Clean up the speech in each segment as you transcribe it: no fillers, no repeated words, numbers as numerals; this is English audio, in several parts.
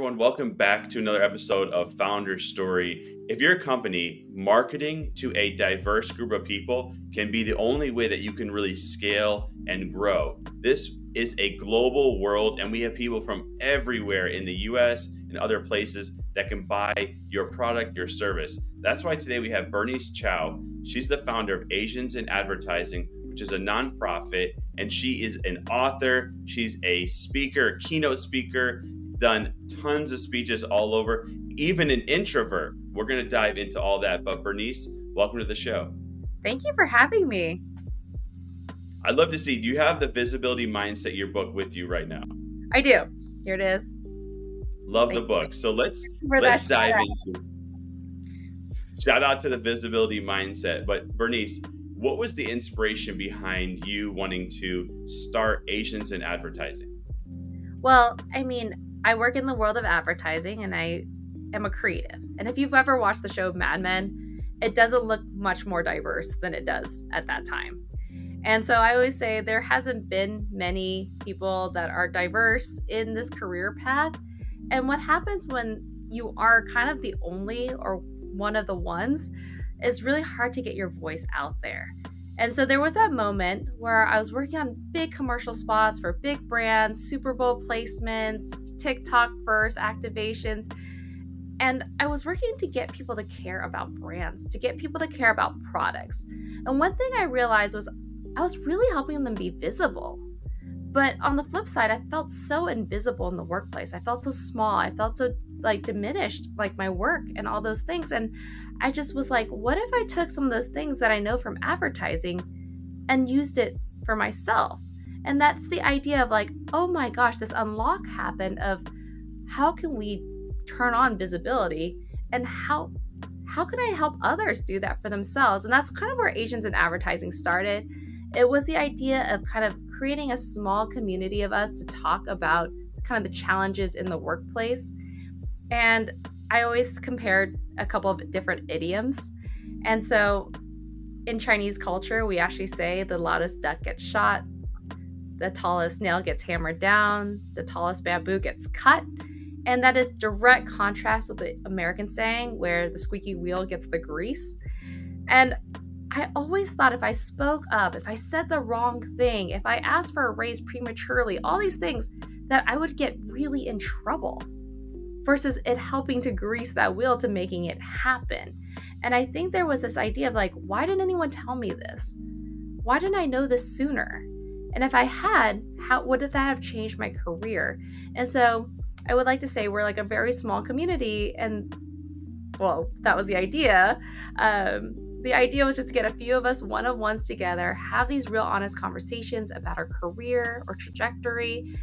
everyone. Welcome back to another episode of Founder Story. If you're a company, marketing to a diverse group of people can be the only way that you can really scale and grow. This is a global world, and we have people from everywhere in the US and other places that can buy your product, your service. That's why today we have Bernice Chao. She's the founder of Asians in Advertising, which is a nonprofit, and she is an author. She's a speaker, keynote speaker, done tons of speeches all over, even an introvert. We're going to dive into all that. But Bernice, welcome to the show. Thank you for having me. I'd love to see, do you have the Visibility Mindset, your book, with you right now? I do. Here it is. Love the book. So let's dive into. Shout out to the Visibility Mindset. But Bernice, what was the inspiration behind you wanting to start Asians in Advertising? Well, I work in the world of advertising and I am a creative. And if you've ever watched the show Mad Men, it doesn't look much more diverse than it does at that time. And so I always say there hasn't been many people that are diverse in this career path. And what happens when you are kind of the only or one of the ones is really hard to get your voice out there. And so there was that moment where I was working on big commercial spots for big brands, Super Bowl placements, TikTok first activations. And I was working to get people to care about brands, to get people to care about products. And one thing I realized was I was really helping them be visible. But on the flip side, I felt so invisible in the workplace. I felt so small. I felt so diminished, my work and all those things. And I just was like, what if I took some of those things that I know from advertising and used it for myself? And that's the idea of oh my gosh, this unlock happened of how can we turn on visibility and how can I help others do that for themselves? And that's kind of where Asians in Advertising started. It was the idea of kind of creating a small community of us to talk about kind of the challenges in the workplace. And I always compared a couple of different idioms. And so in Chinese culture, we actually say the loudest duck gets shot, the tallest nail gets hammered down, the tallest bamboo gets cut. And that is direct contrast with the American saying where the squeaky wheel gets the grease. And I always thought if I spoke up, if I said the wrong thing, if I asked for a raise prematurely, all these things, that I would get really in trouble versus it helping to grease that wheel to making it happen. And I think there was this idea of why didn't anyone tell me this? Why didn't I know this sooner? And if I had, how would that have changed my career? And so I would like to say we're a very small community, and well, that was the idea. The idea was just to get a few of us one-on-ones together, have these real honest conversations about our career or trajectory.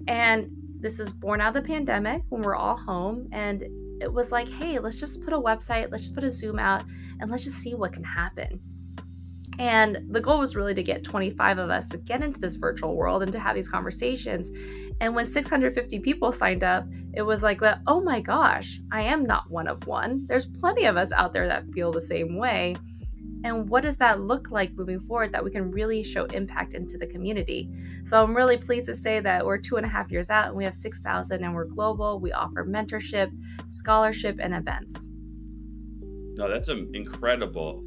And this is born out of the pandemic when we're all home. And it was hey, let's just put a website, let's just put a Zoom out, and let's just see what can happen. And the goal was really to get 25 of us to get into this virtual world and to have these conversations. And when 650 people signed up, it was oh my gosh, I am not one of one. There's plenty of us out there that feel the same way. And what does that look like moving forward that we can really show impact into the community? So I'm really pleased to say that we're 2.5 years out and we have 6,000 and we're global. We offer mentorship, scholarship, and events. No, that's incredible.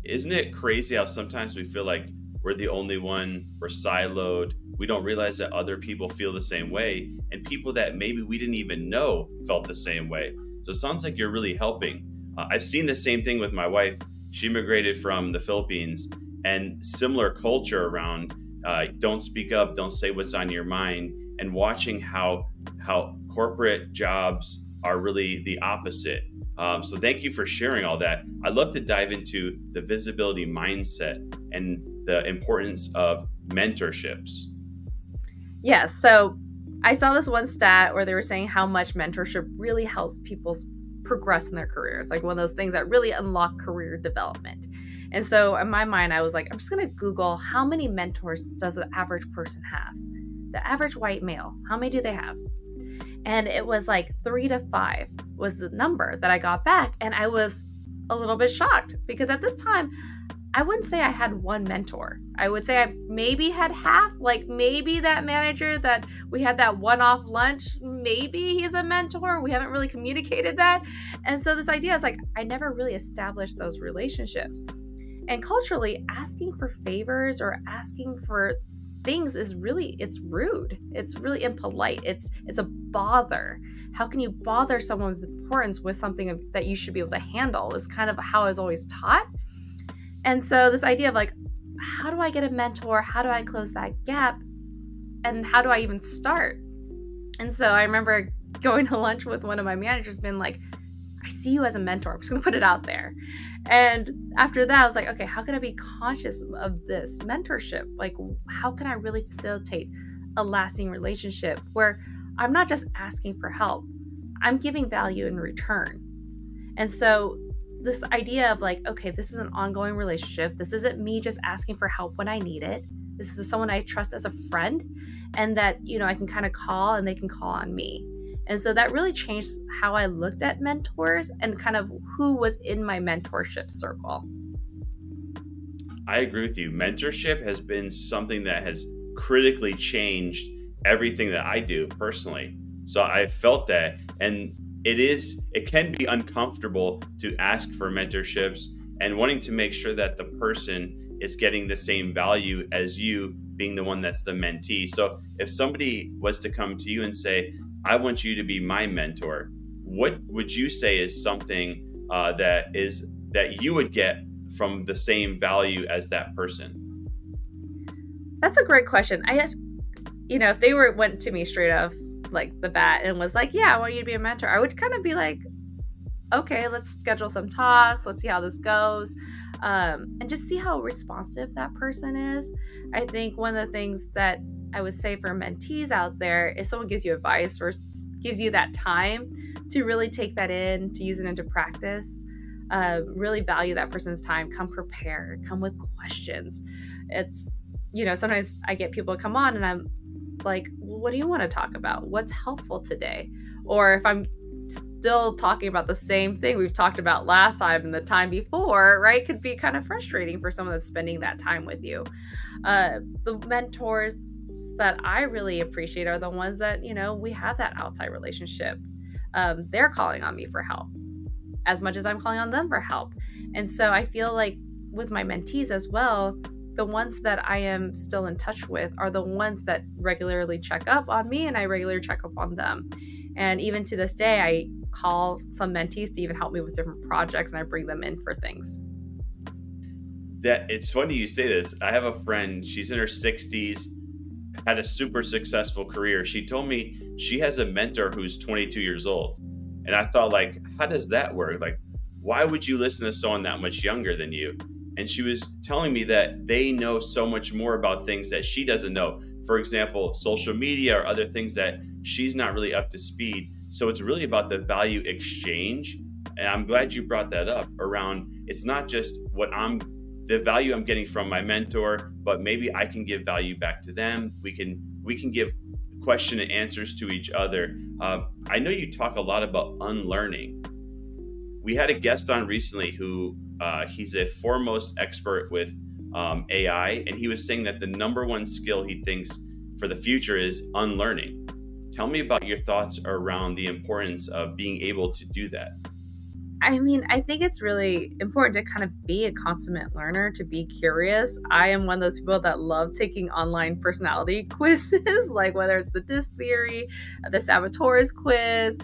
Isn't it crazy how sometimes we feel like we're the only one, we're siloed, we don't realize that other people feel the same way, and people that maybe we didn't even know felt the same way. So it sounds like you're really helping. I've seen the same thing with my wife. She immigrated from the Philippines, and similar culture around don't speak up, don't say what's on your mind, and watching how corporate jobs are really the opposite. So thank you for sharing all that. I'd love to dive into the visibility mindset and the importance of mentorships. Yes. So I saw this one stat where they were saying how much mentorship really helps people progress in their careers, one of those things that really unlock career development. And so in my mind, I was I'm just going to Google how many mentors does the average person have? The average white male, how many do they have? And it was 3 to 5 was the number that I got back. And I was a little bit shocked because at this time, I wouldn't say I had one mentor. I would say I maybe had half, like maybe that manager that we had that one-off lunch, maybe he's a mentor. We haven't really communicated that. And so this idea is like, I never really established those relationships. And culturally, asking for favors or asking for things is really, it's rude. It's really impolite. It's a bother. How can you bother someone with importance with something that you should be able to handle is kind of how I was always taught. And so this idea of like, how do I get a mentor? How do I close that gap? And how do I even start? And so I remember going to lunch with one of my managers, being like, I see you as a mentor. I'm just going to put it out there. And after that, I was like, okay, how can I be conscious of this mentorship? Like, how can I really facilitate a lasting relationship where I'm not just asking for help, I'm giving value in return. And so this idea of like, okay, this is an ongoing relationship. This isn't me just asking for help when I need it. This is someone I trust as a friend, and that, I can kind of call and they can call on me. And so that really changed how I looked at mentors and kind of who was in my mentorship circle. I agree with you. Mentorship has been something that has critically changed everything that I do personally. So I've felt that, and it can be uncomfortable to ask for mentorships and wanting to make sure that the person is getting the same value as you being the one that's the mentee. So if somebody was to come to you and say, I want you to be my mentor, what would you say is something that you would get from the same value as that person? That's a great question. I guess, if they went to me straight off like the bat and was like, yeah, I want you to be a mentor, I would kind of be like, okay, let's schedule some talks. Let's see how this goes. And just see how responsive that person is. I think one of the things that I would say for mentees out there is someone gives you advice or gives you that time to really take that in, to use it into practice. Really value that person's time. Come prepared. Come with questions. It's, sometimes I get people to come on and I'm like, well, what do you want to talk about? What's helpful today? Or if I'm still talking about the same thing we've talked about last time and the time before, right, could be kind of frustrating for someone that's spending that time with you. The mentors that I really appreciate are the ones that, we have that outside relationship. They're calling on me for help as much as I'm calling on them for help. And so I feel like with my mentees as well, the ones that I am still in touch with are the ones that regularly check up on me and I regularly check up on them. And even to this day, I call some mentees to even help me with different projects and I bring them in for things. That it's funny you say this. I have a friend, she's in her 60s, had a super successful career. She told me she has a mentor who's 22 years old. And I thought, like, how does that work? Like, why would you listen to someone that much younger than you? And she was telling me that they know so much more about things that she doesn't know. For example, social media or other things that she's not really up to speed. So it's really about the value exchange. And I'm glad you brought that up around, it's not just the value I'm getting from my mentor, but maybe I can give value back to them. We can give question and answers to each other. I know you talk a lot about unlearning. We had a guest on recently who he's a foremost expert with AI, and he was saying that the number one skill he thinks for the future is unlearning. Tell me about your thoughts around the importance of being able to do that. I mean, I think it's really important to kind of be a consummate learner, to be curious. I am one of those people that love taking online personality quizzes, like whether it's the DISC theory, the Saboteurs quiz.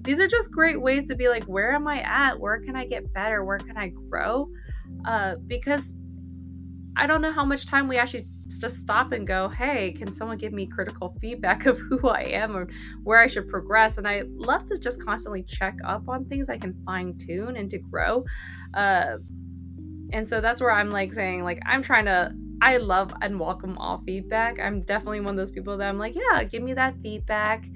These are just great ways to be like, where am I at? Where can I get better? Where can I grow? Because I don't know how much time we actually just stop and go, hey, can someone give me critical feedback of who I am or where I should progress? And I love to just constantly check up on things I can fine tune and to grow. And so that's where I'm like saying, like, I love and welcome all feedback. I'm definitely one of those people that I'm like, yeah, give me that feedback.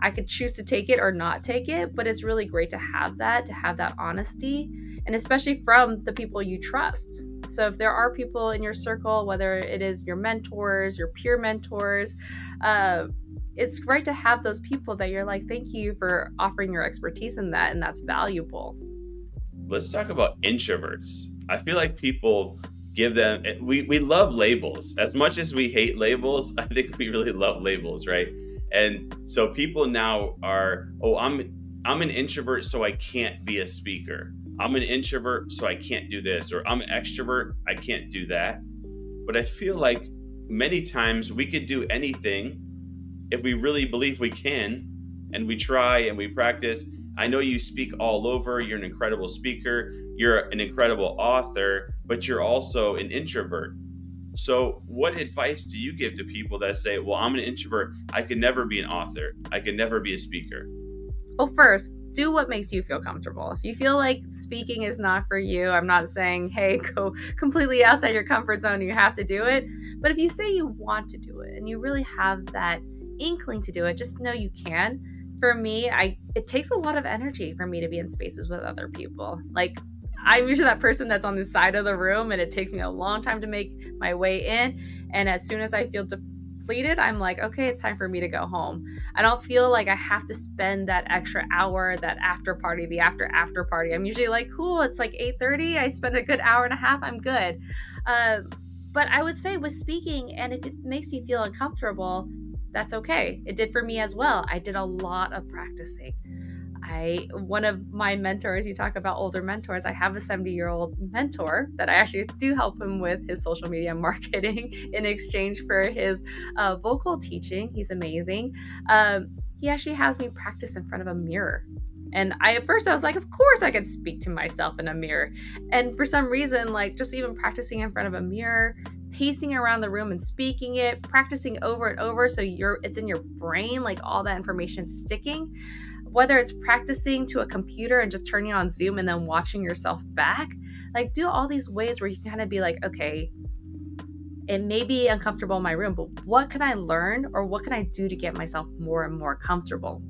I could choose to take it or not take it, but it's really great to have that honesty, and especially from the people you trust. So if there are people in your circle, whether it is your mentors, your peer mentors, it's great to have those people that you're like, thank you for offering your expertise in that, and that's valuable. Let's talk about introverts. I feel like people give them we love labels. As much as we hate labels, I think we really love labels, right? And so people now are, oh, I'm an introvert so I can't be a speaker. I'm an introvert so I can't do this, or I'm an extrovert, I can't do that. But I feel like many times we could do anything if we really believe we can, and we try and we practice. I know you speak all over, you're an incredible speaker, you're an incredible author, but you're also an introvert. So, what advice do you give to people that say, well, I'm an introvert, I could never be an author, I could never be a speaker? Well, first, do what makes you feel comfortable. If you feel like speaking is not for you, I'm not saying, hey, go completely outside your comfort zone, you have to do it. But if you say you want to do it and you really have that inkling to do it, just know you can. For me, it takes a lot of energy for me to be in spaces with other people. Like, I'm usually that person that's on the side of the room, and it takes me a long time to make my way in. And as soon as I feel depleted, I'm like, okay, it's time for me to go home. I don't feel like I have to spend that extra hour, that after party, the after party. I'm usually like, cool, it's like 8:30. I spend a good hour and a half. I'm good. But I would say with speaking, and if it makes you feel uncomfortable, that's okay. It did for me as well. I did a lot of practicing. One of my mentors, you talk about older mentors, I have a 70-year-old mentor that I actually do help him with his social media marketing in exchange for his vocal teaching. He's amazing. He actually has me practice in front of a mirror. And at first I was like, of course I can speak to myself in a mirror. And for some reason, like just even practicing in front of a mirror, pacing around the room and speaking it, practicing over and over so it's in your brain, like all that information sticking. Whether it's practicing to a computer and just turning on Zoom and then watching yourself back, like do all these ways where you can kind of be like, okay, it may be uncomfortable in my room, but what can I learn or what can I do to get myself more and more comfortable?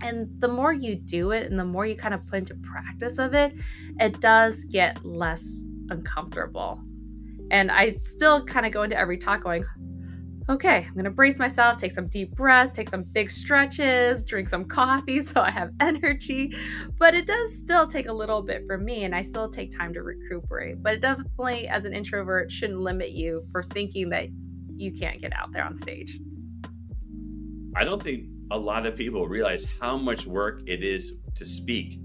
And the more you do it and the more you kind of put into practice of it, it does get less uncomfortable. And I still kind of go into every talk going, okay, I'm going to brace myself, take some deep breaths, take some big stretches, drink some coffee so I have energy. But it does still take a little bit for me, and I still take time to recuperate. But it definitely, as an introvert, shouldn't limit you for thinking that you can't get out there on stage. I don't think a lot of people realize how much work it is to speak.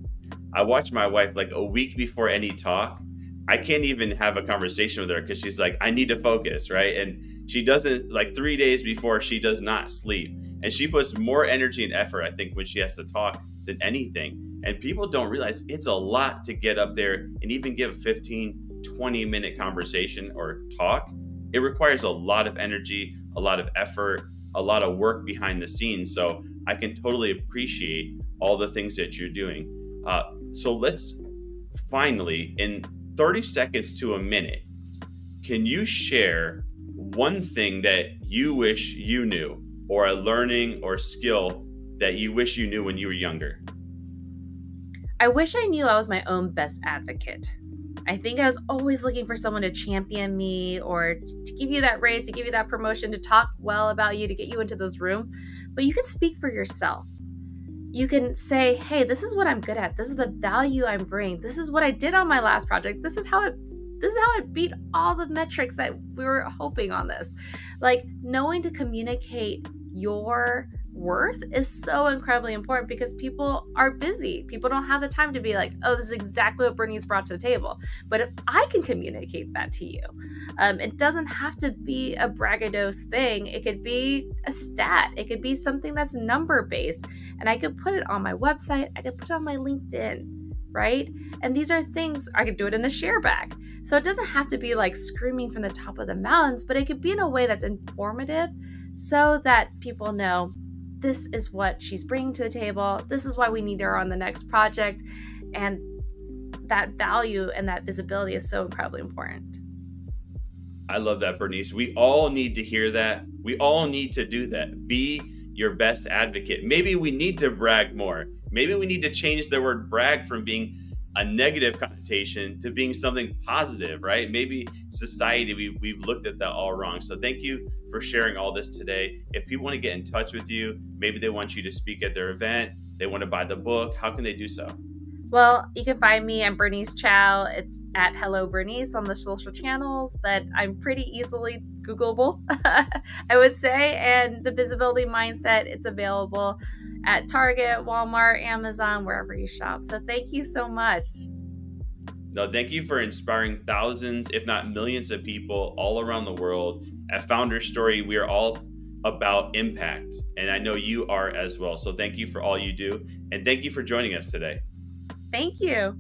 I watch my wife like a week before any talk. I can't even have a conversation with her because she's like, I need to focus, right? And she doesn't, like 3 days before, she does not sleep. And she puts more energy and effort, I think, when she has to talk than anything. And people don't realize it's a lot to get up there and even give a 15, 20-minute conversation or talk. It requires a lot of energy, a lot of effort, a lot of work behind the scenes. So I can totally appreciate all the things that you're doing. So let's finally, in 30 seconds to a minute, can you share one thing that you wish you knew, or a learning or skill that you wish you knew when you were younger? I wish I knew I was my own best advocate. I think I was always looking for someone to champion me or to give you that raise, to give you that promotion, to talk well about you, to get you into those rooms. But you can speak for yourself. You can say, hey, this is what I'm good at. This is the value I'm bringing. This is what I did on my last project. This is how it beat all the metrics that we were hoping on this. Like, knowing to communicate your worth is so incredibly important because people are busy. People don't have the time to be like, oh, this is exactly what Bernice brought to the table. But if I can communicate that to you, it doesn't have to be a braggadocious thing. It could be a stat. It could be something that's number based. And I could put it on my website. I could put it on my LinkedIn, right? And these are things, I could do it in a share bag. So it doesn't have to be like screaming from the top of the mountains, but it could be in a way that's informative so that people know this is what she's bringing to the table. This is why we need her on the next project. And that value and that visibility is so incredibly important. I love that, Bernice. We all need to hear that. We all need to do that. Be your best advocate. Maybe we need to brag more. Maybe we need to change the word brag from being a negative connotation to being something positive, right? Maybe society, we've looked at that all wrong. So thank you for sharing all this today. If people want to get in touch with you, maybe they want you to speak at their event, they want to buy the book, how can they do so? Well, you can find me. I'm Bernice Chao. It's at Hello Bernice on the social channels, but I'm pretty easily Googleable, I would say. And the visibility mindset, it's available at Target, Walmart, Amazon, wherever you shop. So thank you so much. No, thank you for inspiring thousands, if not millions of people all around the world. At Founder Story, we are all about impact, and I know you are as well. So thank you for all you do, and thank you for joining us today. Thank you.